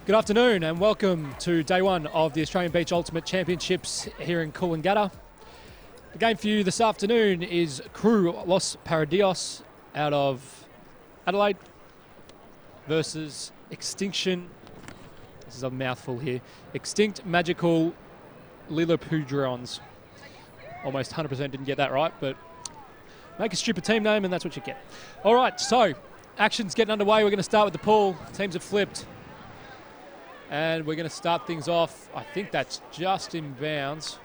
Good afternoon and welcome to day one of the Australian Beach Ultimate Championships here in Coolangatta. The game for you this afternoon is Crew Los Pirados out of Adelaide versus Extinction. This is a mouthful here. Extinct Magical Lilliputians. Almost 100% didn't get that right, but make a stupid team name and that's what you get. All right, so action's getting underway. We're going to start with the pool. Teams have flipped. And we're going to start things off. I think that's just in bounds.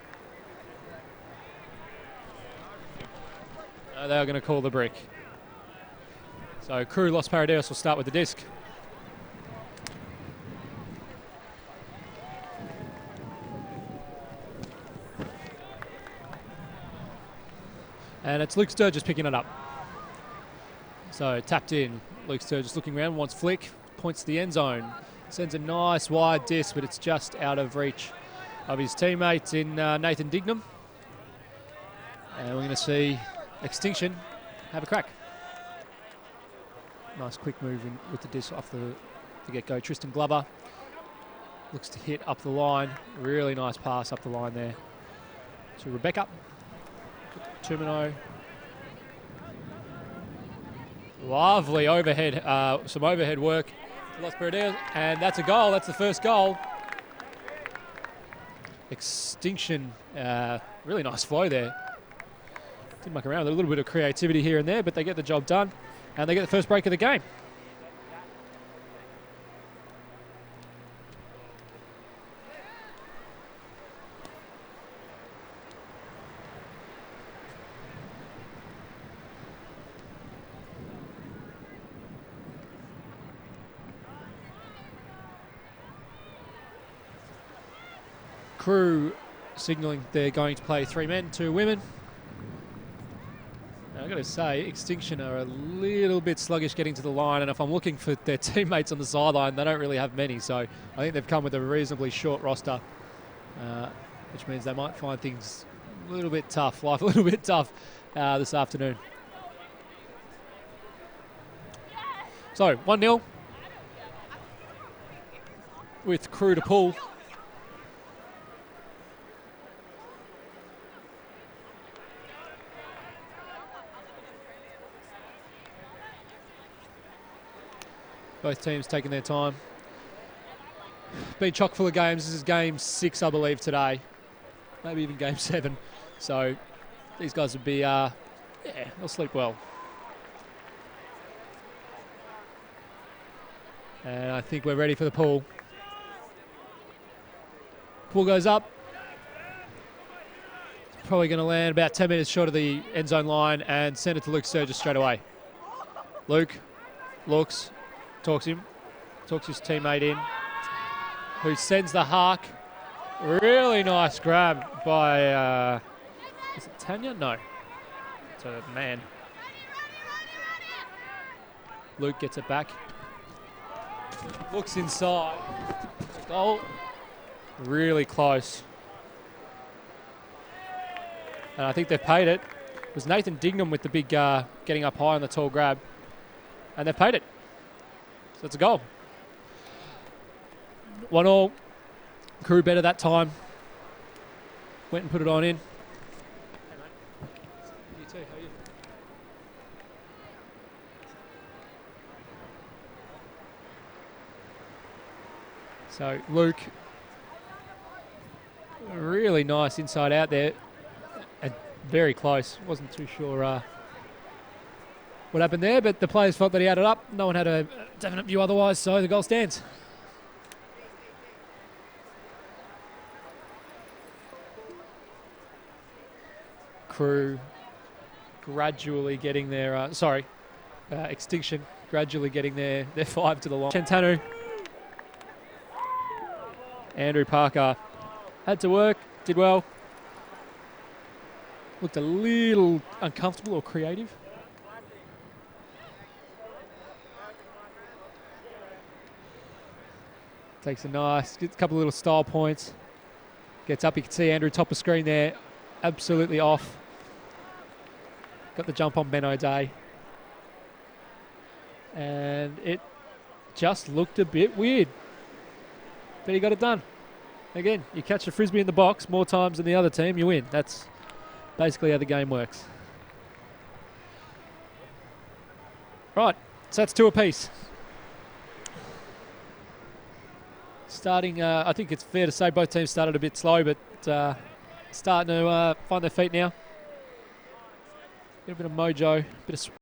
They're going to call the brick. So Crew Los Pirados will start with the disc. And it's Luke Sturgis picking it up. So tapped in. Luke Sturgis looking around, wants flick, points to the end zone. Sends a nice wide disc, but it's just out of reach of his teammates in Nathan Dignam. And we're going to see Extinction have a crack. Nice quick move in with the disc off the get-go. Tristan Glover looks to hit up the line. Really nice pass up the line there to Rebecca. Tumino. Lovely overhead, some overhead work. Los Pirados, and that's a goal. That's the first goal. Extinction, really nice flow there. Didn't muck around with a little bit of creativity here and there, but they get the job done, and they get the first break of the game. Crew signalling they're going to play 3 men, 2 women. Now, I've got to say, Extinction are a little bit sluggish getting to the line, and if I'm looking for their teammates on the sideline, they don't really have many, so I think they've come with a reasonably short roster, which means they might find things a little bit tough, life a little bit tough this afternoon. So, 1-0 with Crew to pull. Both teams taking their time. Been chock full of games. This is game 6, I believe, today. Maybe even game 7. So these guys would be, they'll sleep well. And I think we're ready for the pull. Pull goes up. It's probably going to land about 10 metres short of the end zone line and send it to Luke Sturgis straight away. Luke looks. Talks his teammate in, who sends the hark. Really nice grab by, is it Tanya? No, it's a man. Luke gets it back. Looks inside. Goal. Really close. And I think they've paid it. It was Nathan Dignam with the big getting up high on the tall grab. And they've paid it. So it's a goal. 1-1. Crew better that time. Went and put it on in. Hey, mate. You too, how are you? So Luke, really nice inside out there. And very close. Wasn't too sure what happened there, but the players felt that he had it up. No one had a definite view otherwise, so the goal stands. Crew gradually getting their, Extinction gradually getting their 5 to the line. Chentanu. Andrew Parker had to work, did well. Looked a little uncomfortable or creative. Takes a nice, gets a couple of little style points. Gets up, you can see Andrew top of screen there, absolutely off. Got the jump on Ben O'Day. And it just looked a bit weird. but he got it done. Again, you catch the frisbee in the box more times than the other team, you win. That's basically how the game works. Right, so that's 2 apiece. Starting, I think it's fair to say both teams started a bit slow, but starting to find their feet now. Get a bit of mojo, bit of.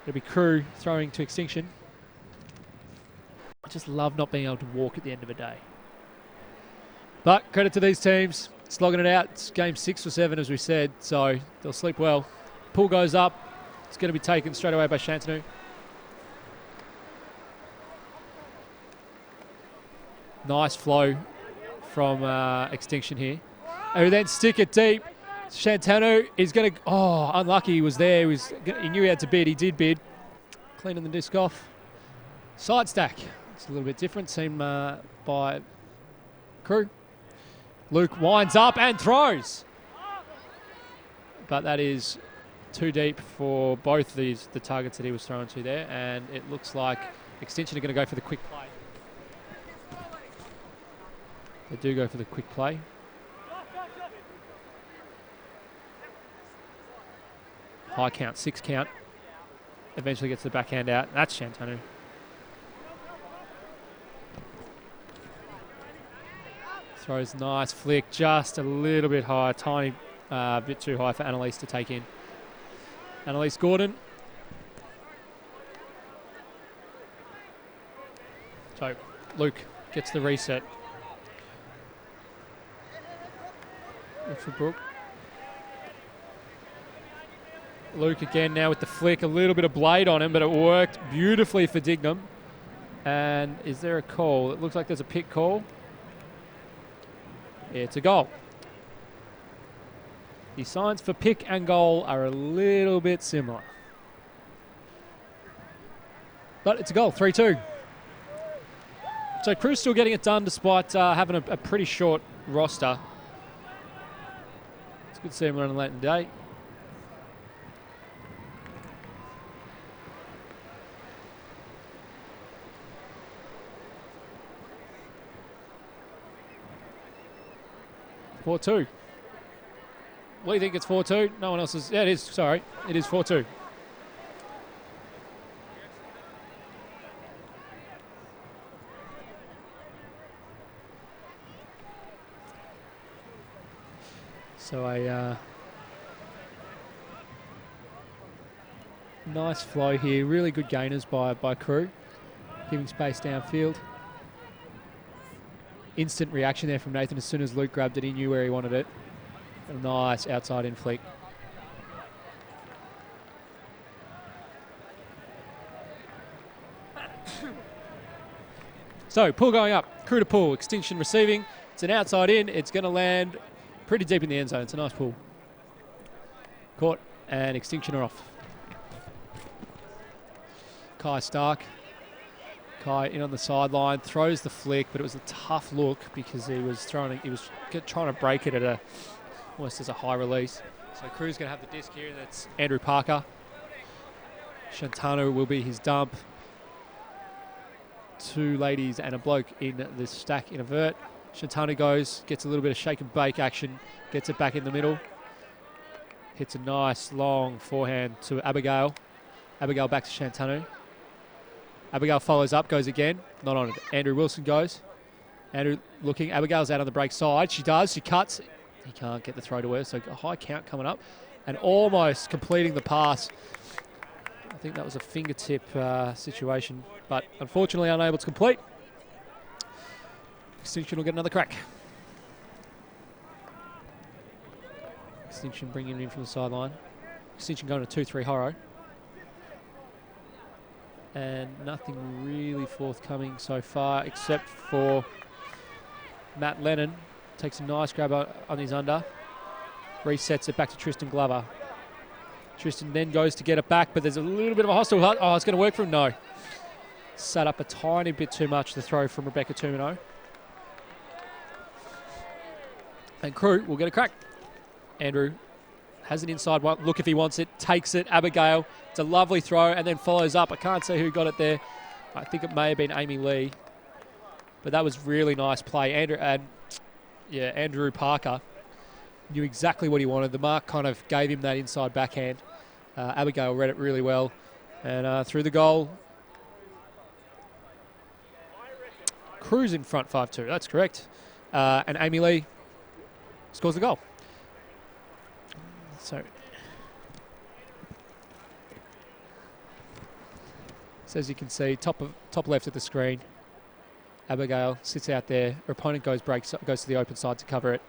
It'll be Crew throwing to Extinction. I just love not being able to walk at the end of a day. But credit to these teams, slogging it out. It's game 6 or 7, as we said, so they'll sleep well. Pull goes up. It's going to be taken straight away by Shantanu. Nice flow from Extinction here. And then stick it deep. Shantanu is going to... Oh, unlucky he was there. He knew he had to bid. He did bid. Cleaning the disc off. Side stack. It's a little bit different. Seen by Crew. Luke winds up and throws. But that is too deep for both the targets that he was throwing to there. And it looks like Extinction are going to go for the quick play. They do go for the quick play. High count, 6 count. Eventually gets the backhand out. That's Shantanu. Throws nice flick, just a little bit high, tiny bit too high for Annalise to take in. Annalise Gordon. So Luke gets the reset. Look for Brooke. Luke again now with the flick, a little bit of blade on him, but it worked beautifully for Dignam. And is there a call? It looks like there's a pick call. Yeah, it's a goal. The signs for pick and goal are a little bit similar. But it's a goal, 3-2. So Crew's still getting it done despite having a pretty short roster. It's good to see him running late in the day. Four 2. What do you think? It's 4-2? No one else is. Yeah, it is. Sorry, it is 4-2. So a nice flow here. Really good gainers by Crew, giving space downfield. Instant reaction there from Nathan. As soon as Luke grabbed it, he knew where he wanted it. A nice outside in flick. So pull going up. Crew to pull. Extinction receiving. It's an outside in. It's going to land pretty deep in the end zone. It's a nice pull. Caught and Extinction are off. Kai Stark. Kai in on the sideline, throws the flick, but it was a tough look because he was trying to break it at almost as a high release. So Crew's going to have the disc here. That's Andrew Parker. Shantanu will be his dump. 2 ladies and a bloke in the stack in a vert. Shantanu goes, gets a little bit of shake and bake action, gets it back in the middle. Hits a nice long forehand to Abigail. Abigail back to Shantanu. Abigail follows up, goes again. Not on it. Andrew Wilson goes. Andrew looking. Abigail's out on the break side. She does. She cuts. He can't get the throw to her. So a high count coming up. And almost completing the pass. I think that was a fingertip situation. But unfortunately unable to complete. Extinction will get another crack. Extinction bringing it in from the sideline. Extinction going to 2-3 Horo. And nothing really forthcoming so far except for Matt Lennon. Takes a nice grab on his under. Resets it back to Tristan Glover. Tristan then goes to get it back, but there's a little bit of a hostile. Oh, it's going to work for him? No. Sat up a tiny bit too much, the throw from Rebecca Tumino. And Crew will get a crack. Andrew has an inside one. Look if he wants it. Takes it. Abigail. It's a lovely throw and then follows up. I can't see who got it there. I think it may have been Amy Lee. But that was really nice play. Andrew Parker knew exactly what he wanted. The mark kind of gave him that inside backhand. Abigail read it really well. And through the goal, Cruz in front 5-2. That's correct. And Amy Lee scores the goal. So as you can see, top left of the screen, Abigail sits out there. Her opponent goes to the open side to cover it.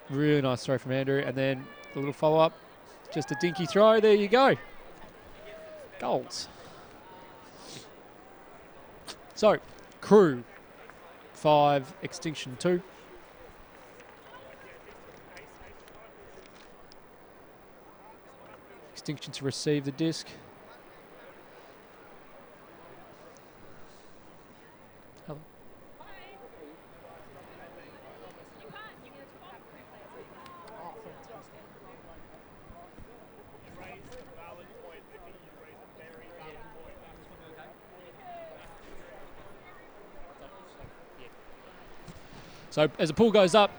Really nice throw from Andrew. And then a little follow-up. Just a dinky throw. There you go. Goals. So, Crew 5, Extinction 2. Extinction to receive the disc. So as the pool goes up,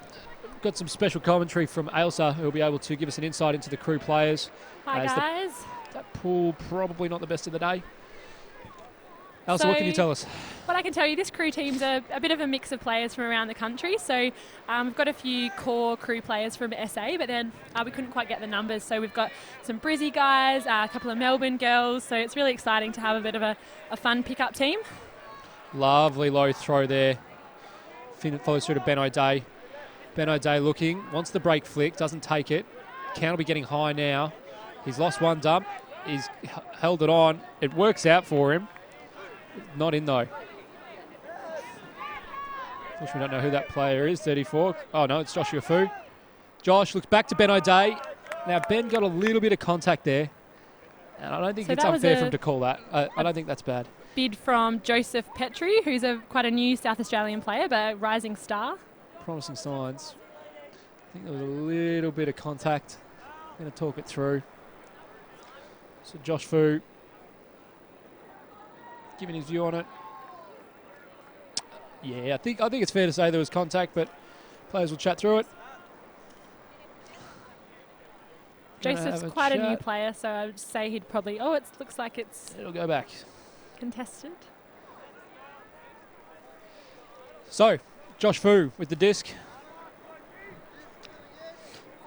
got some special commentary from Ailsa, who will be able to give us an insight into the Crew players. Hi guys. That pool probably not the best of the day. Ailsa, what can you tell us? What I can tell you, this Crew team's a bit of a mix of players from around the country. So we've got a few core Crew players from SA, but then we couldn't quite get the numbers. So we've got some Brizzy guys, a couple of Melbourne girls. So it's really exciting to have a bit of a fun pickup team. Lovely low throw there. Follows through to Ben O'Day. Ben O'Day looking, wants the break flick, doesn't take it. Count will be getting high now. He's lost one dump. He's held it on. It works out for him. Not in though. Which we don't know who that player is, 34. Oh no, it's Joshua Fu. Josh looks back to Ben O'Day. Now Ben got a little bit of contact there. And I don't think it's unfair for him to call that. I don't think that's bad. Bid from Joseph Petrie, who's quite a new South Australian player, but a rising star. Promising signs. I think there was a little bit of contact. I'm going to talk it through. So Josh Fu giving his view on it. Yeah, I think it's fair to say there was contact, but players will chat through it. Joseph's quite a new player, so I would say he'd probably... Oh, it looks like it'll go back. Contested. So, Josh Fu with the disc.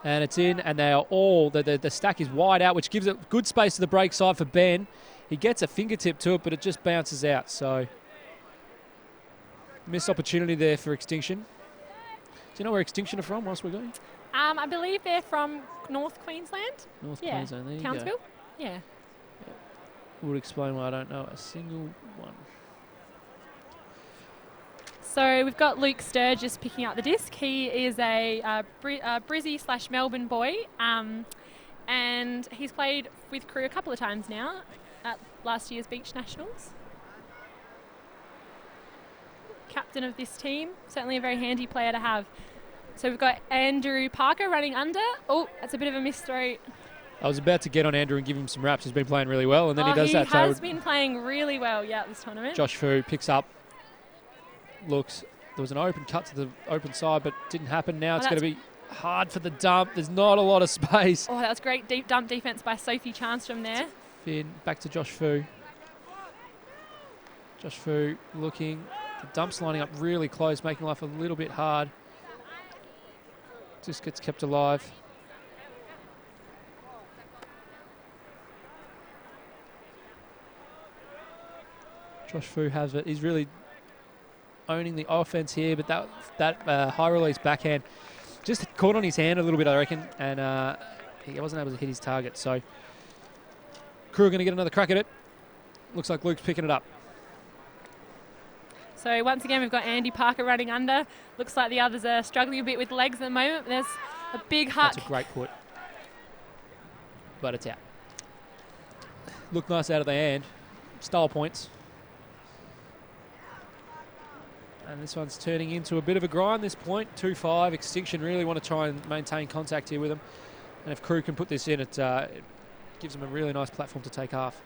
And it's in, and they are all... The stack is wide out, which gives it good space to the break side for Ben. He gets a fingertip to it, but it just bounces out. So, missed opportunity there for Extinction. Do you know where Extinction are from whilst we're going? I believe they're from North Queensland. Queensland, there you Townsville? go. Yeah. Would explain why I don't know a single one. So we've got Luke Sturgis picking up the disc. He is a Brizzy / Melbourne boy, and he's played with Crew a couple of times now at last year's Beach Nationals. Captain of this team, certainly a very handy player to have. So we've got Andrew Parker running under. Oh, that's a bit of a missed throw. I was about to get on Andrew and give him some raps. He's been playing really well, and then he does that. He has been playing really well, this tournament. Josh Fu picks up, looks. There was an open cut to the open side, but didn't happen. Now it's going to be hard for the dump. There's not a lot of space. Oh, that was great deep dump defense by Sophie Charnstrom there. Finn, back to Josh Fu. Josh Fu looking. The dump's lining up really close, making life a little bit hard. Just gets kept alive. Josh Fu has it. He's really owning the offense here, but that high release backhand just caught on his hand a little bit, I reckon, and he wasn't able to hit his target. So Crew are going to get another crack at it. Looks like Luke's picking it up. So once again, we've got Andy Parker running under. Looks like the others are struggling a bit with legs at the moment. There's a big huck. That's a great put, but it's out. Look nice out of the hand. Style points. And this one's turning into a bit of a grind, this point. 2-5. Extinction really want to try and maintain contact here with them. And if Crew can put this in, it gives them a really nice platform to take half.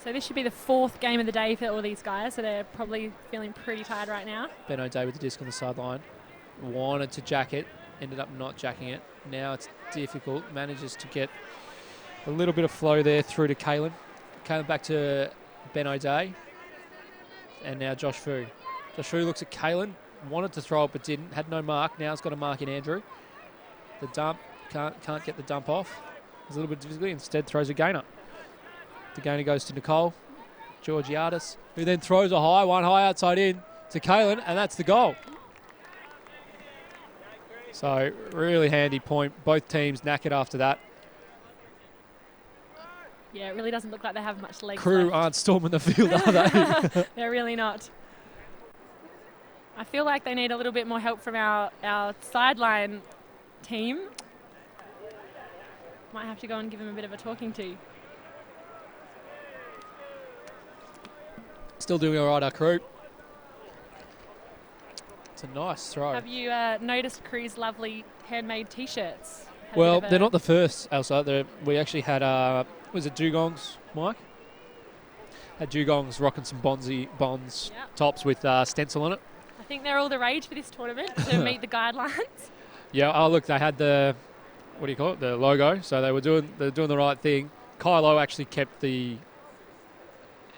So this should be the 4th game of the day for all these guys, so they're probably feeling pretty tired right now. Ben O'Day with the disc on the sideline. Wanted to jack it, ended up not jacking it. Now it's difficult. Manages to get a little bit of flow there through to Kalen. Kalen back to Ben O'Day. And now Josh Fu. Josh Fu looks at Kalen. Wanted to throw it but didn't. Had no mark. Now it's got a mark in Andrew. The dump. Can't get the dump off. There's a little bit of difficulty. Instead throws a gainer. The gainer goes to Nicole Georgiadis, who then throws a high, one high outside in to Kalen, and that's the goal. So really handy point. Both teams knackered after that. Yeah, it really doesn't look like they have much legs Crew left. aren't storming the field, are they? They're really not. I feel like they need a little bit more help from our sideline team. Might have to go and give them a bit of a talking to. Still doing all right, our Crew. It's a nice throw. Have you noticed Crew's lovely handmade T-shirts? Well, they're not the first, Elsa. We actually had, was it Dugongs, Mike? Had Dugongs rocking some Bonds tops with stencil on it. I think they're all the rage for this tournament to meet the guidelines. Yeah, oh look, they had the, what do you call it, the logo. So they're doing the right thing. Kylo actually kept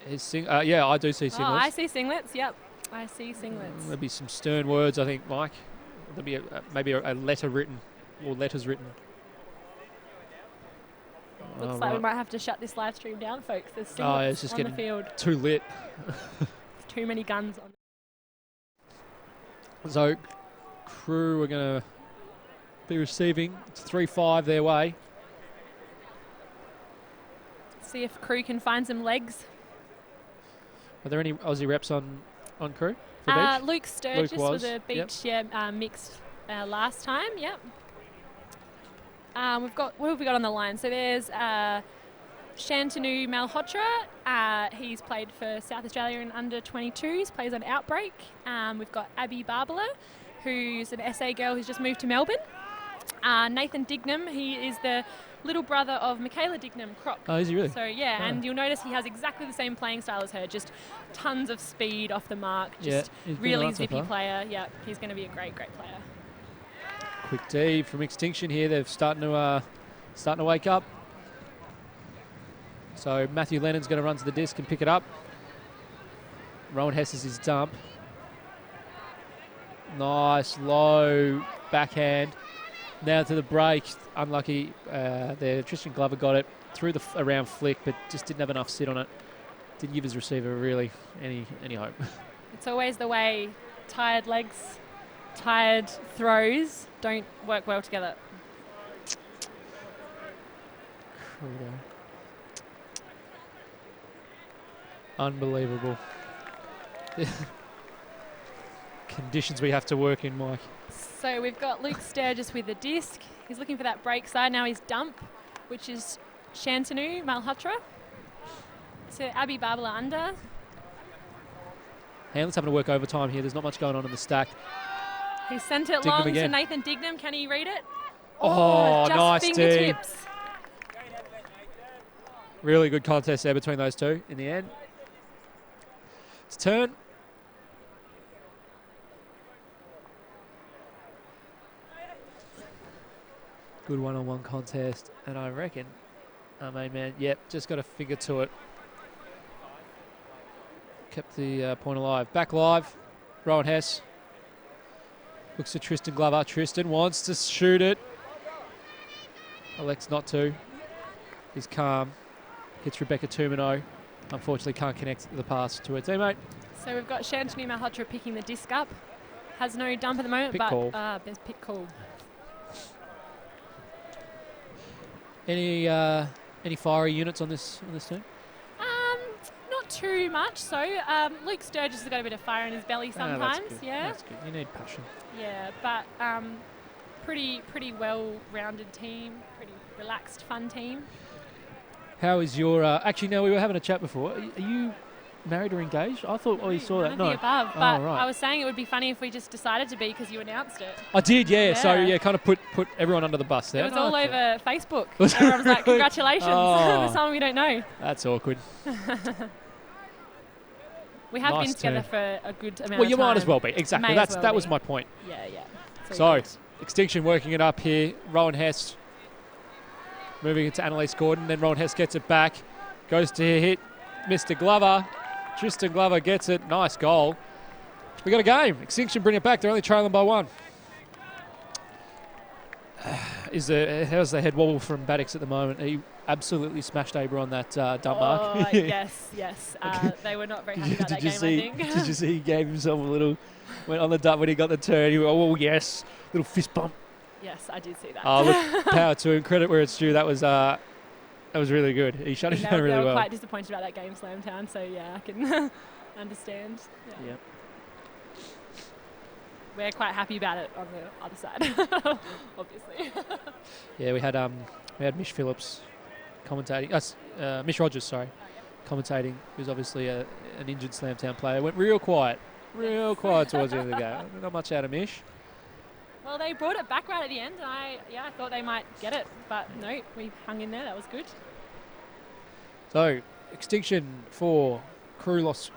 yeah, I do see singlets. Oh, I see singlets. Yep, I see singlets. There'll be some stern words, I think, Mike. There'll be maybe a letter written, or letters written. Looks like we might have to shut this live stream down, folks. There's singlets it's just on getting the field. too lit. Too many guns on. So, Crew are going to be receiving. It's 3-5 their way. See if Crew can find some legs. Are there any Aussie reps on Crew for beach? Luke Sturgis was a beach, yep. mixed last time. Yep. What have we got on the line? So there's Shantanu Malhotra. He's played for South Australia in under 22s. Plays on Outbreak. We've got Abby Barbala, who's an SA girl who's just moved to Melbourne. Nathan Dignam, he is the little brother of Michaela Dignam Croc. Oh, is he really? So, yeah, and you'll notice he has exactly the same playing style as her, just tons of speed off the mark, just really zippy player. Yeah, he's going to be a great, great player. Quick D from Extinction here. They're starting to wake up. So Matthew Lennon's going to run to the disc and pick it up. Rowan Hess is his dump. Nice, low backhand. Now to the break. Unlucky there. Tristan Glover got it through the around flick, but just didn't have enough sit on it. Didn't give his receiver really any hope. It's always the way tired legs, tired throws don't work well together. Unbelievable. Conditions we have to work in, Mike. So we've got Luke Sturgis with the disc. He's looking for that break side. Now he's dump, which is Shantanu Malhotra. So Abby Barbala under. Hanlon's having to work overtime here. There's not much going on in the stack. He sent it long to Nathan Dignam. Can he read it? Oh, just nice fingertips. Really good contest there between those two in the end. It's turn. Good one-on-one contest, and I reckon our main man, just got a finger to it. Kept the point alive. Back live, Rowan Hess. Looks to Tristan Glover. Tristan wants to shoot it. Elects not to. He's calm. Hits Rebecca Tumino. Unfortunately can't connect the pass to her teammate. So we've got Shantanu Malhotra picking the disc up. Has no dump at the moment, pick call. There's pick call. Any fiery units on this team? Not too much. So Luke Sturgis has got a bit of fire in his belly sometimes. That's good. Yeah, that's good. You need passion. Yeah, but pretty well-rounded team, pretty relaxed, fun team. How is your? Actually, no, we were having a chat before. Are you married or engaged? I thought you saw that. None of the above. Oh, But right. I was saying it would be funny if we just decided to be because you announced it. I did, yeah. So, Yeah. kind of put everyone under the bus there. It was all Okay. over Facebook. Was it Everyone was like, really? congratulations. Oh. There's someone we don't know. That's awkward. We have Nice been together turn. for a good amount of time. Well, you might as well be. Exactly. May as well That was be. my point. Yeah, yeah. So, good. Extinction working it up here. Rowan Hess moving it to Annalise Gordon. Then Rowan Hess gets it back. Goes to hit Mr. Glover. Tristan Glover gets it. Nice goal. We got a game. Extinction bring it back. They're only trailing by 1. How's the head wobble from Baddix at the moment? He absolutely smashed Aber on that dump mark. Yes. They were not very happy about that game, I think. Did you see he gave himself a little, went on the dump when he got the turn. He went, oh, yes. Little fist bump. Yes, I did see that. Oh, look, power to him. Credit where it's due. That was really good. He shut it down really They were well. quite disappointed about that game, Slamtown, so yeah, I can understand. Yeah. We're quite happy about it on the other side, obviously. Yeah, we had Mish Phillips commentating. Mish Rogers, sorry, commentating. Who's obviously an injured Slamtown player. Went real quiet towards the end of the game. Not much out of Mish. Well, they brought it back right at the end, and I thought they might get it, but no, we hung in there. That was good. So, Extinction for Crew Los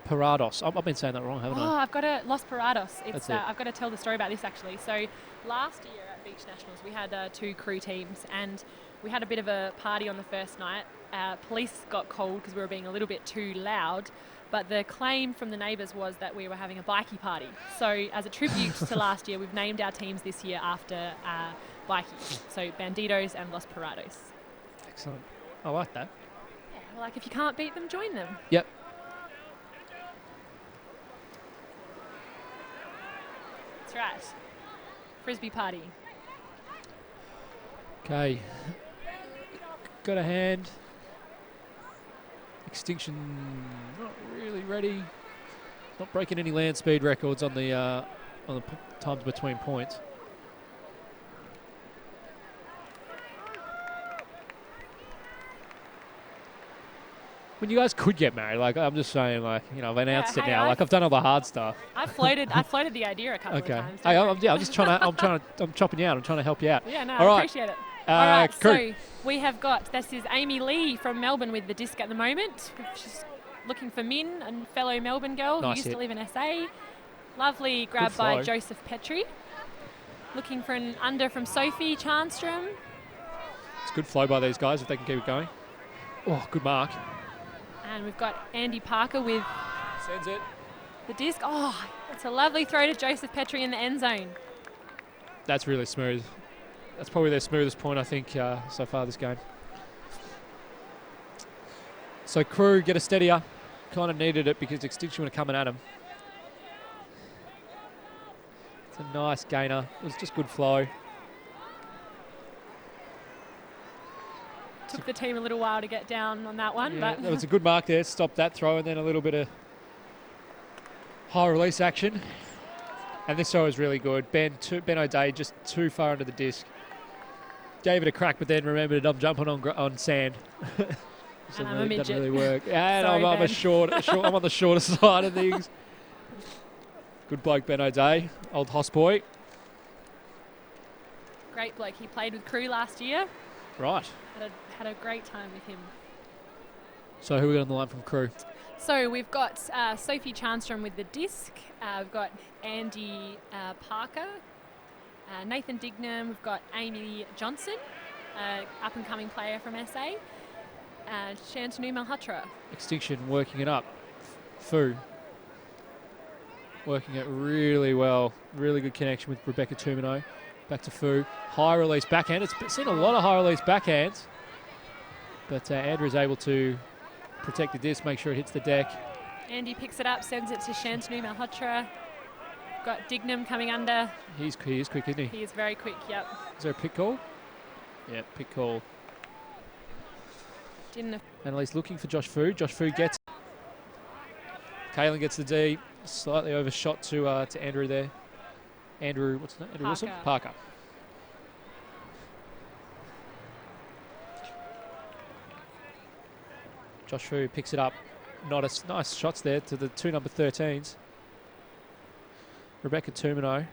Pirados. I've been saying that wrong, haven't I? I've got to Los Pirados. That's it. I've got to tell the story about this actually. So last year at Beach Nationals, we had 2 crew teams, and we had a bit of a party on the first night. Police got called because we were being a little bit too loud. But the claim from the neighbours was that we were having a bikie party. So as a tribute to last year, we've named our teams this year after bikies. So Bandidos and Los Pirados. Excellent. I like that. Yeah, like if you can't beat them, join them. Yep. That's right. Frisbee party. Okay. Got a hand. Extinction not really ready. Not breaking any land speed records on the times between points. When you guys could get married, like I'm just saying, like I've announced it now. Like I've done all the hard stuff. I floated the idea a couple of times. Hey, I'm just trying to. I'm chopping you out. I'm trying to help you out. Yeah, no, all I right. appreciate it. All right, crew. so we have got, this is Amy Lee from Melbourne with the disc at the moment. She's looking for Min, a fellow Melbourne girl who used to live in SA. Lovely grab by Joseph Petrie. Looking for an under from Sophie Charnstrom. It's good flow by these guys if they can keep it going. Oh, good mark. And we've got Andy Parker with Sends it. the disc. Oh, it's a lovely throw to Joseph Petrie in the end zone. That's really smooth. That's probably their smoothest point, I think, so far this game. So Crew get a steadier. Kind of needed it because Extinction were coming at him. It's a nice gainer. It was just good flow. Took the team a little while to get down on that one. Yeah, but that was a good mark there. Stopped that throw and then a little bit of high release action. And this throw was really good. Ben O'Day just too far under the disc. Gave it a crack, but then remembered I'm jumping on sand. So and I'm a midget. Doesn't really work. And Sorry, I'm Ben. I'm on the shorter side of things. Good bloke, Ben O'Day, old hoss boy. Great bloke. He played with Crew last year. Right. Had a great time with him. So who we got on the line from Crew? So we've got Sophie Charnstrom with the disc. We've got Andy Parker, Nathan Dignam. We've got Amy Johnson, up-and-coming player from SA. Shantanu Malhotra. Extinction working it up. Fu. Working it really well. Really good connection with Rebecca Tumino. Back to Fu. High release backhand. It's seen a lot of high release backhands. But Andrew's able to protect the disc, make sure it hits the deck. Andy picks it up, sends it to Shantanu Malhotra. Got Dignam coming under. He is quick, isn't he? He is very quick, yep. Is there a pick call? Yeah, pick call. Annalise looking for Josh Fu. Josh Fu gets it. Kaylin gets the D. Slightly overshot to Andrew there. Andrew, what's his name? Andrew Wilson? Parker. Josh Fu picks it up. Nice shots there to the two number 13s. Rebecca Tumino.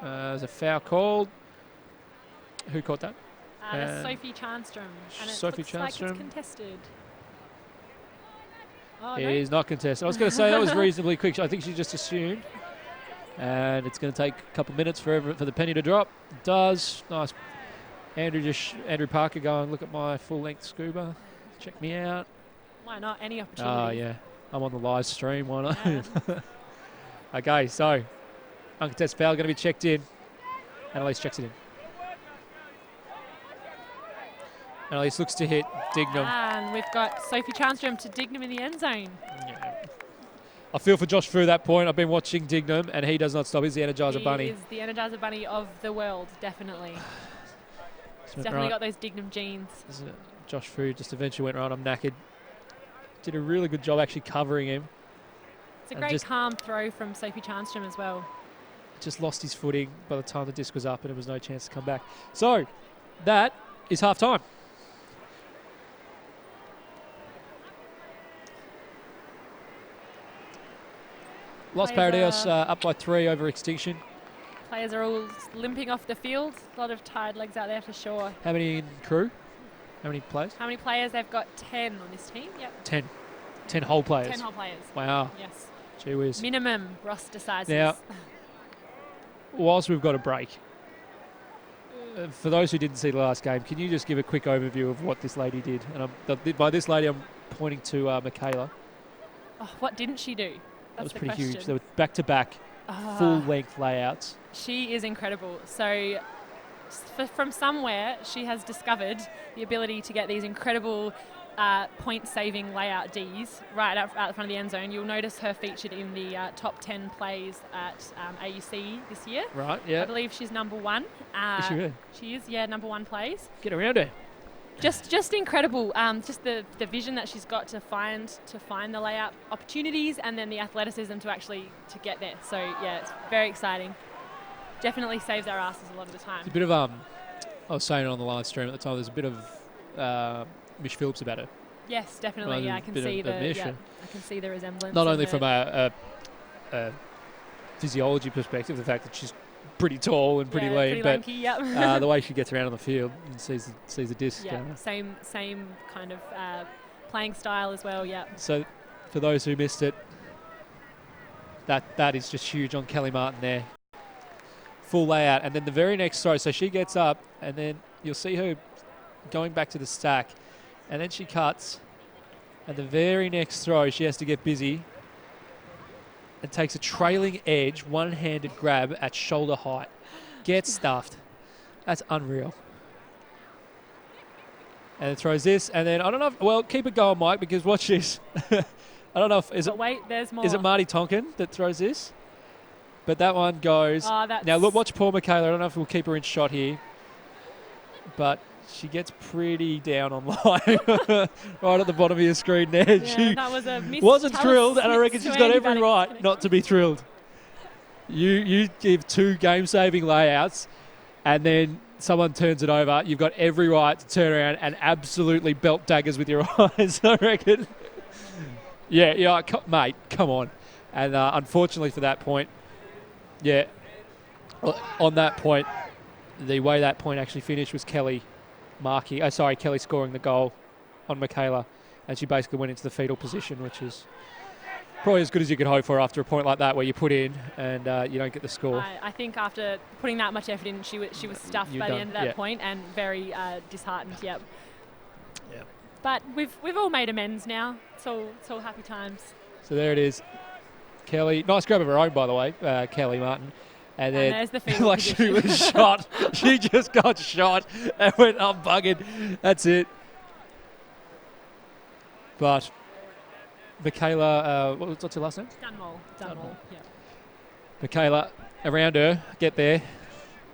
There's a foul called. Who caught that? That's Sophie Charnstrom. And it Sophie looks like Charnstrom. it's contested. Oh, It no. is not contested. I was going to say that was reasonably quick. I think she just assumed. And it's going to take a couple minutes for the penny to drop. It does. Nice. Andrew Parker going, look at my full-length scuba. Check me out. Why not? Any opportunity. Oh, yeah. I'm on the live stream. Why not? Yeah. Okay, so uncontested foul going to be checked in. Annalise checks it in. Annalise looks to hit Dignam. And we've got Sophie Charnstrom to Dignam in the end zone. Yeah. I feel for Josh Frew at that point. I've been watching Dignam, and he does not stop. He's the Energizer Bunny. He is the Energizer Bunny of the world, definitely. He's definitely got those Dignam genes. Josh Frew just eventually went right. I'm knackered. Did a really good job actually covering him. It's a great calm throw from Sophie Charnstrom as well. Just lost his footing by the time the disc was up, and there was no chance to come back. So that is half time. Los Pirados up by 3 over Extinction. Players are all limping off the field. A lot of tired legs out there for sure. How many in crew? How many players? How many players? They've got 10 on this team. Yep. 10. 10 whole players. 10 whole players. Wow. Yes. Gee whiz. Minimum roster sizes. Now, whilst we've got a break, for those who didn't see the last game, can you just give a quick overview of what this lady did? And by this lady, I'm pointing to Michaela. Oh, what didn't she do? That was the pretty question. huge. They were back-to-back, full-length layouts. She is incredible. So from somewhere, she has discovered the ability to get these incredible point-saving layout Ds right out the front of the end zone. You'll notice her featured in the top 10 plays at AUC this year. Right, yeah. I believe she's number 1. Is she really? She is, yeah, number 1 plays. Get around her. Just incredible. Just the vision that she's got to find the layout opportunities, and then the athleticism to get there. So yeah, it's very exciting. Definitely saves our asses a lot of the time. It's a bit of I was saying it on the live stream at the time. There's a bit of Mish Phillips about her. Yes, definitely. Yeah, I can see I can see the resemblance. Not only from a physiology perspective, the fact that she's pretty tall and pretty lean, but lanky, yep. the way she gets around on the field and sees the disc. Yeah, same kind of playing style as well. Yeah. So, for those who missed it, that is just huge on Kelly Martin there. Full layout, and then the very next throw. So she gets up, and then you'll see her going back to the stack, and then she cuts, and the very next throw she has to get busy. And takes a trailing edge, one-handed grab at shoulder height. Gets stuffed. That's unreal. And it throws this, and then I don't know if, well, keep it going, Mike, because watch this. I don't know if, wait, there's more. Is it Marty Tonkin that throws this? But that one goes. Oh, that's now look, watch poor Michaela. I don't know if we'll keep her in shot here. But she gets pretty down on line right at the bottom of your screen there. Yeah, she that was a miss. wasn't thrilled, and I reckon she's got every right not to be thrilled. You give 2 game-saving layouts, and then someone turns it over. You've got every right to turn around and absolutely belt daggers with your eyes, I reckon. Yeah, mate, come on. And unfortunately for that point, on that point, the way that point actually finished was Kelly scoring the goal on Michaela, and she basically went into the fetal position, which is probably as good as you could hope for after a point like that where you put in and you don't get the score. I think after putting that much effort in, she was stuffed by the end of that point and very disheartened. Yep. Yeah. But we've all made amends now. It's all happy times. So there it is. Kelly, nice grab of her own, by the way, Kelly Martin. And then, there's the fetal like position. she was shot. She just got shot and went up buggered. That's it. But Michaela, what's her last name? Dunmore. Yeah. Michaela, around her, get there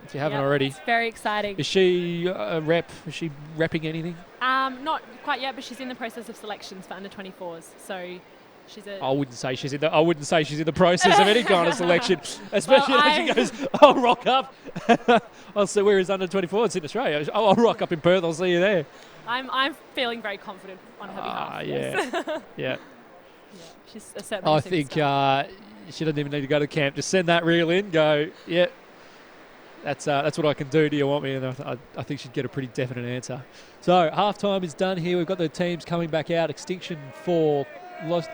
if you haven't already. It's very exciting. Is she a rep? Is she repping anything? Not quite yet, but she's in the process of selections for under 24s. So she's I wouldn't say she's in the process of any kind of selection, especially as she goes, I'll rock up. I'll see where is under 24. It's in Australia. I'll rock up in Perth. I'll see you there. I'm feeling very confident on her behalf. Yeah. Yeah. She's a certainly I a think superstar. she doesn't even need to go to camp. Just send that reel in. Go. Yeah. That's what I can do. Do you want me? And I think she'd get a pretty definite answer. So halftime is done here. We've got the teams coming back out. Extinction for Los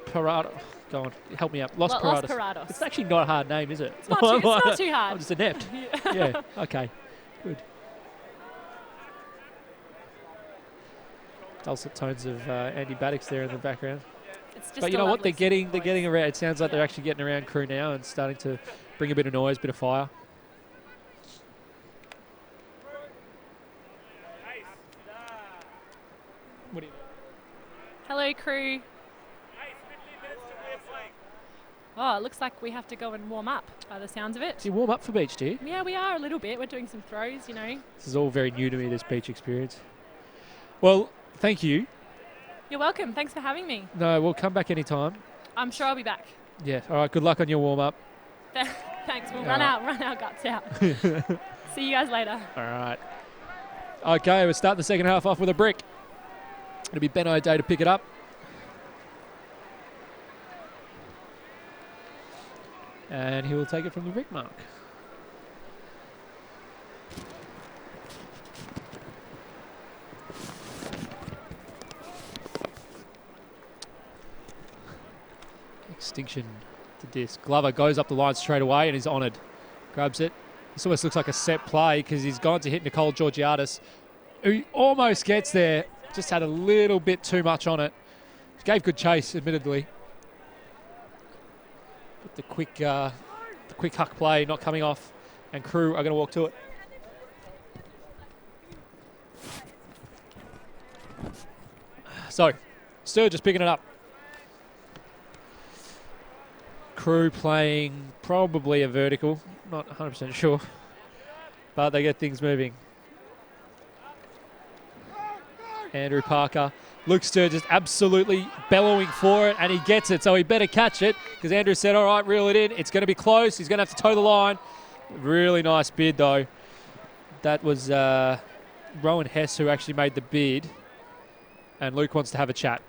Pirados. Go on, help me out. Los Pirados. It's actually not a hard name, is it? It's not too hard. I'm just inept. Yeah. Okay. Good. Dulcet tones of Andy Baddock's there in the background. But you know what? They're getting around. It sounds like they're actually getting around Crew now and starting to bring a bit of noise, bit of fire. What do you mean? Hello, Crew. Oh, it looks like we have to go and warm up by the sounds of it. Do you warm up for beach, do you? Yeah, we are a little bit. We're doing some throws, you know. This is all very new to me, this beach experience. Well, thank you. You're welcome. Thanks for having me. No, we'll come back anytime. I'm sure I'll be back. Yeah. All right. Good luck on your warm up. Thanks. We'll run our guts out. See you guys later. All right. Okay, we're starting the second half off with a brick. It'll be Ben O'Day to pick it up. And he will take it from the brick mark. Extinction to disc. Glover goes up the line straight away and is honoured. Grabs it. This almost looks like a set play because he's gone to hit Nicole Georgiadis, who almost gets there. Just had a little bit too much on it. Gave good chase, admittedly. But the quick huck play not coming off, and Crew are going to walk to it. So, Sturgis picking it up. Crew playing probably a vertical, not 100% sure, but they get things moving. Andrew Parker, Luke Sturgis absolutely bellowing for it, and he gets it, so he better catch it, because Andrew said, all right, reel it in. It's going to be close. He's going to have to toe the line. Really nice bid, though. That was Rowan Hess who actually made the bid, and Luke wants to have a chat.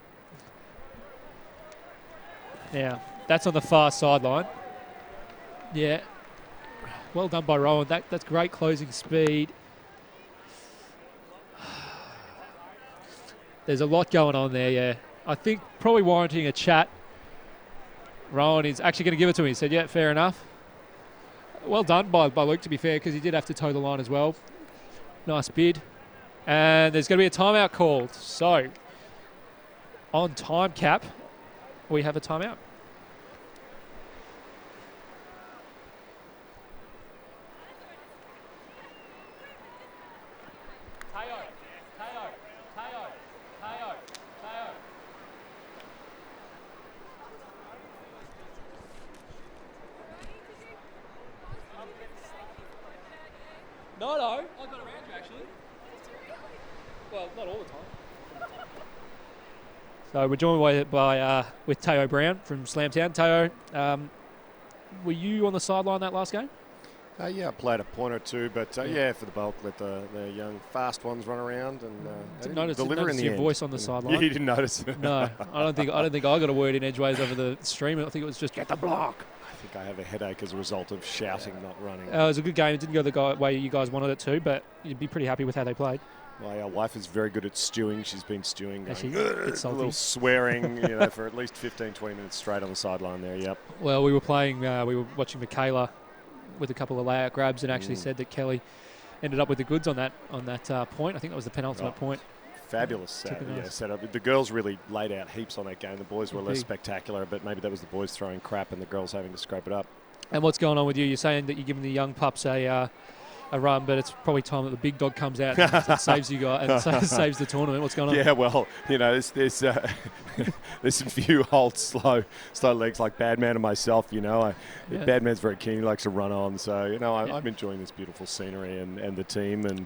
Now, that's on the far sideline. Yeah. Well done by Rowan. That's great closing speed. There's a lot going on there, yeah. I think probably warranting a chat. Rowan is actually going to give it to him. He said, yeah, fair enough. Well done by Luke, to be fair, because he did have to toe the line as well. Nice bid. And there's going to be a timeout called. So, on time cap, we have a timeout. No, I got around you actually. Well, not all the time. So we're joined with Teo Brown from Slamtown. Teo, were you on the sideline that last game? Yeah, I played a point or two, but yeah, for the bulk, let the young fast ones run around and didn't notice in the your end. voice on the sideline. You didn't notice. No, I don't think I got a word in edgeways over the stream. I think it was just get the block. I think I have a headache as a result of shouting, not running. It was a good game. It didn't go the way you guys wanted it to, but you'd be pretty happy with how they played. My wife is very good at stewing. She's been stewing, going, a little swearing, for at least 15, 20 minutes straight on the sideline there. Yep. Well, we were watching Michaela with a couple of layout grabs, and actually said that Kelly ended up with the goods on that point. I think that was the penultimate point. Fabulous setup. The girls really laid out heaps on that game. The boys were less spectacular, but maybe that was the boys throwing crap and the girls having to scrape it up. And what's going on with you? You're saying that you're giving the young pups a run, but it's probably time that the big dog comes out and saves you guys and saves the tournament. What's going on? Yeah, well, there's some few old slow legs like Badman and myself. Badman's very keen. He likes to run on. So I'm enjoying this beautiful scenery and the team and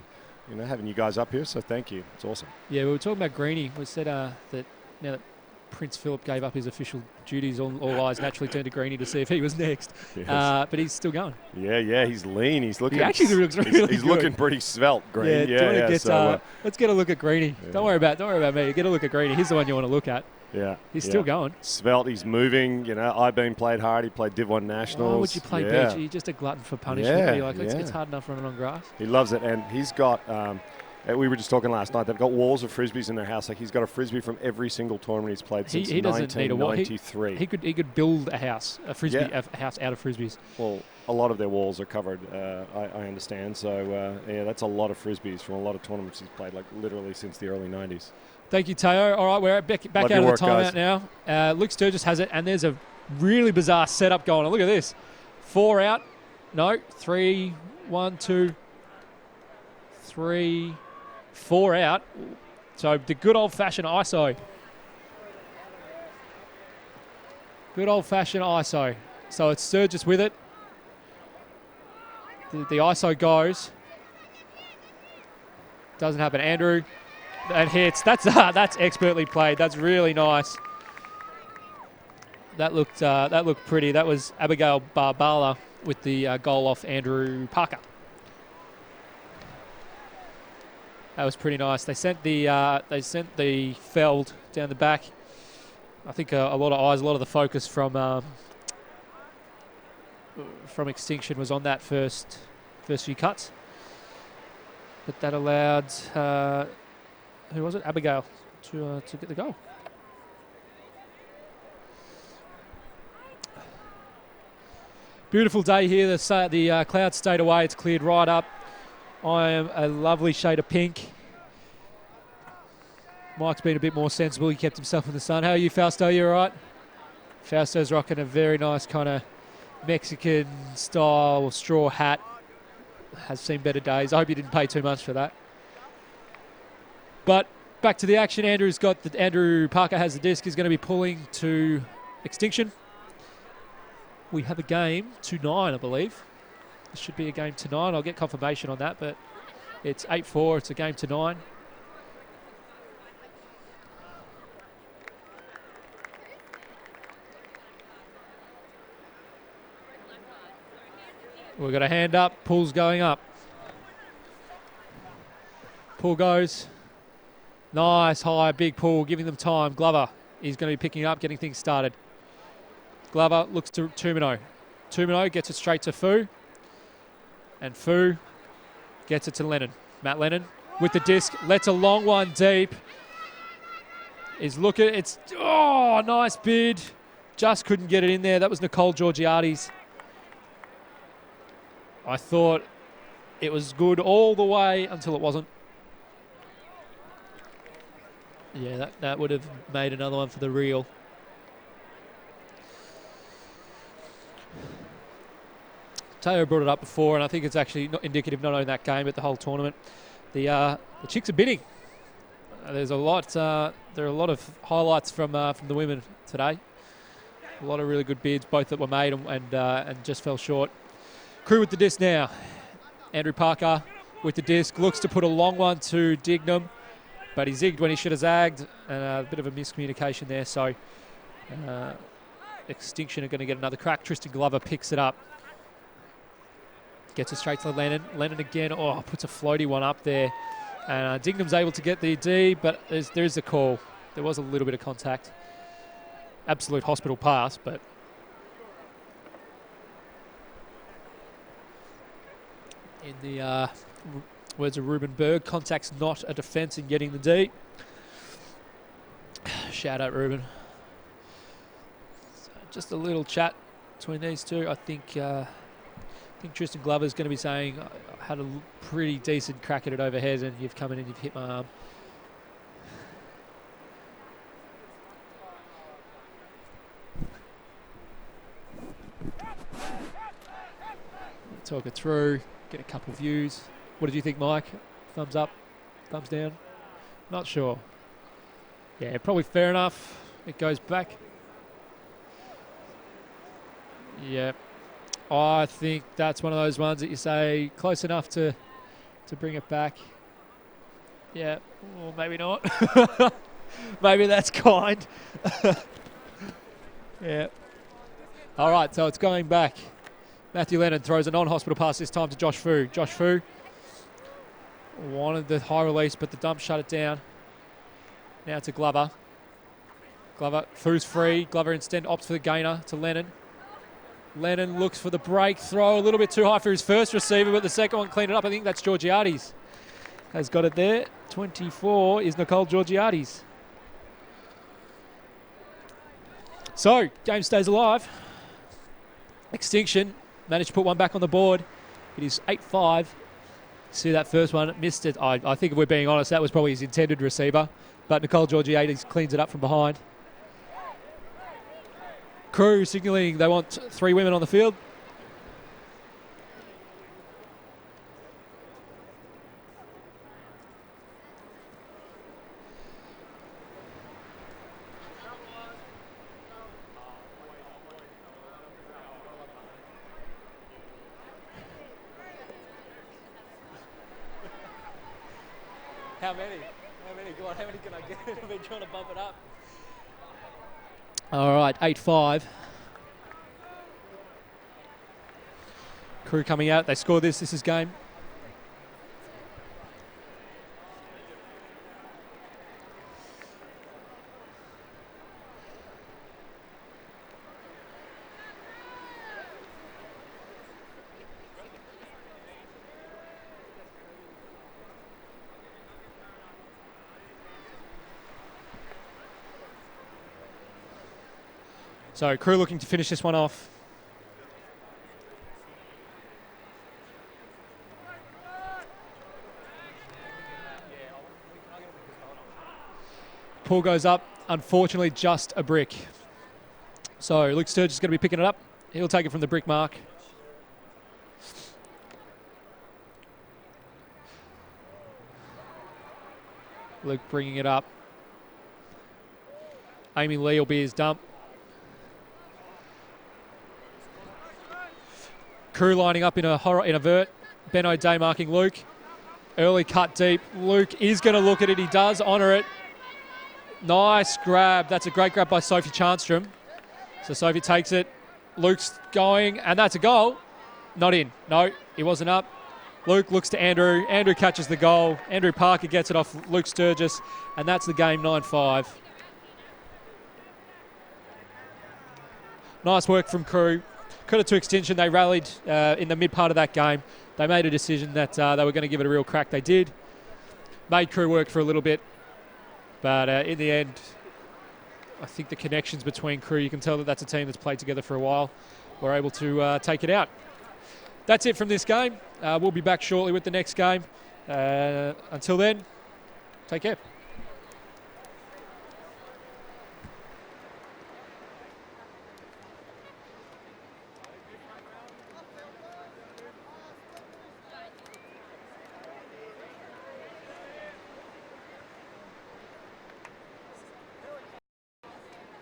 having you guys up here. So thank you. It's awesome. Yeah, we were talking about Greenie. We said that now that Prince Philip gave up his official duties, all eyes naturally turned to Greeny to see if he was next. Yes. But he's still going. Yeah, he's lean. He's looking. He actually looks really he's good. looking pretty svelte, Green. Let's get a look at Greeny. Yeah. Don't worry about me. Get a look at Greeny. He's the one you want to look at. Yeah, he's still going. Svelte. He's moving. I-beam played hard. He played Div 1 Nationals. Why would you play beach? You're just a glutton for punishment. You're like, it's hard enough running on grass. He loves it, and he's got. We were just talking last night. They've got walls of frisbees in their house. Like he's got a frisbee from every single tournament he's played since 1993. He could build a house, a house out of frisbees. Well, a lot of their walls are covered. I understand. So that's a lot of frisbees from a lot of tournaments he's played, like literally since the early 90s. Thank you, Teo. All right, we're back out of the timeout now. Luke Sturgis has it, and there's a really bizarre setup going on. Look at this. 4 out. No, 3, 1, 2, 3, 4 out. So the good old-fashioned ISO. Good old-fashioned ISO. So it's Sturgis with it. The ISO goes. Doesn't happen. Andrew. And hits. That's expertly played. That's really nice. That looked pretty. That was Abigail Barbala with the goal off Andrew Parker. That was pretty nice. They sent the Feld down the back. I think a lot of eyes, a lot of the focus from Extinction was on that first few cuts. But that allowed. Who was it? Abigail to get the goal. Beautiful day here. The clouds stayed away. It's cleared right up. I am a lovely shade of pink. Mike's been a bit more sensible. He kept himself in the sun. How are you, Fausto? You all right? Fausto's rocking a very nice kind of Mexican style straw hat. Has seen better days. I hope you didn't pay too much for that. But back to the action. Andrew Parker has the disc. He's going to be pulling to Extinction. We have a game to 9, I believe. This should be a game to 9. I'll get confirmation on that, but it's 8-4. It's a game to 9. We've got a hand up. Pull's going up. Pull goes. Nice, high, big pull, giving them time. Glover is going to be picking up, getting things started. Glover looks to Tumino. Tumino gets it straight to Fu. And Fu gets it to Lennon. Matt Lennon with the disc, lets a long one deep. Nice bid. Just couldn't get it in there. That was Nicole Georgiades. I thought it was good all the way until it wasn't. Yeah, that would have made another one for the reel. Teo brought it up before, and I think it's actually not indicative not only that game but the whole tournament. The chicks are bidding. There are a lot of highlights from the women today. A lot of really good bids, both that were made and just fell short. Crew with the disc now. Andrew Parker with the disc looks to put a long one to Dignam. But he zigged when he should have zagged, and a bit of a miscommunication there. So Extinction are going to get another crack. Tristan Glover picks it up. Gets it straight to Lennon. Lennon again, puts a floaty one up there. And Dignam's able to get the D, but there is a call. There was a little bit of contact. Absolute hospital pass, but... In the... words of Ruben Berg, contact's not a defence in getting the D. Shout out, Ruben. So just a little chat between these two. I think Tristan Glover's going to be saying, I had a pretty decent crack at it overhead and you've come in and you've hit my arm. Talk it through, get a couple views. What did you think, Mike? Thumbs up, thumbs down? Not sure. Yeah, probably fair enough. It goes back. Yeah. I think that's one of those ones that you say close enough to bring it back. Yeah, or maybe not. Maybe that's kind. Yeah. All right, so it's going back. Matthew Lennon throws a non-hospital pass this time to Josh Fu. Josh Fu wanted the high release, but the dump shut it down. Now to Glover. Glover, Fu's free. Glover instead opts for the gainer to Lennon. Lennon looks for the break throw, a little bit too high for his first receiver, but the second one cleaned it up. I think that's Georgiades. Has got it there. 24 is Nicole Georgiades. So, game stays alive. Extinction managed to put one back on the board. It is 8-5. See that first one, missed it. I think if we're being honest, that was probably his intended receiver. But Nicole Georgiades cleans it up from behind. Crew signalling they want 3 women on the field. How many? Go on, how many can I get? I've been trying to bump it up. All right, 8-5. Crew coming out. They score this. This is game. So Crew looking to finish this one off. Pull goes up, unfortunately just a brick. So Luke Sturgis is going to be picking it up. He'll take it from the brick mark. Luke bringing it up. Amy Lee will be his dump. Crew lining up in a vert. Ben O'Day marking Luke. Early cut deep. Luke is going to look at it. He does honour it. Nice grab. That's a great grab by Sophie Chanstrom. So Sophie takes it. Luke's going, and that's a goal. Not in. No, he wasn't up. Luke looks to Andrew. Andrew catches the goal. Andrew Parker gets it off Luke Sturgis, and that's the game, 9-5. Nice work from Crew. Credit to Extinction. They rallied in the mid part of that game. They made a decision that they were going to give it a real crack. They did. Made Crew work for a little bit. But in the end, I think the connections between Crew, you can tell that that's a team that's played together for a while, were able to take it out. That's it from this game. We'll be back shortly with the next game. Until then, take care.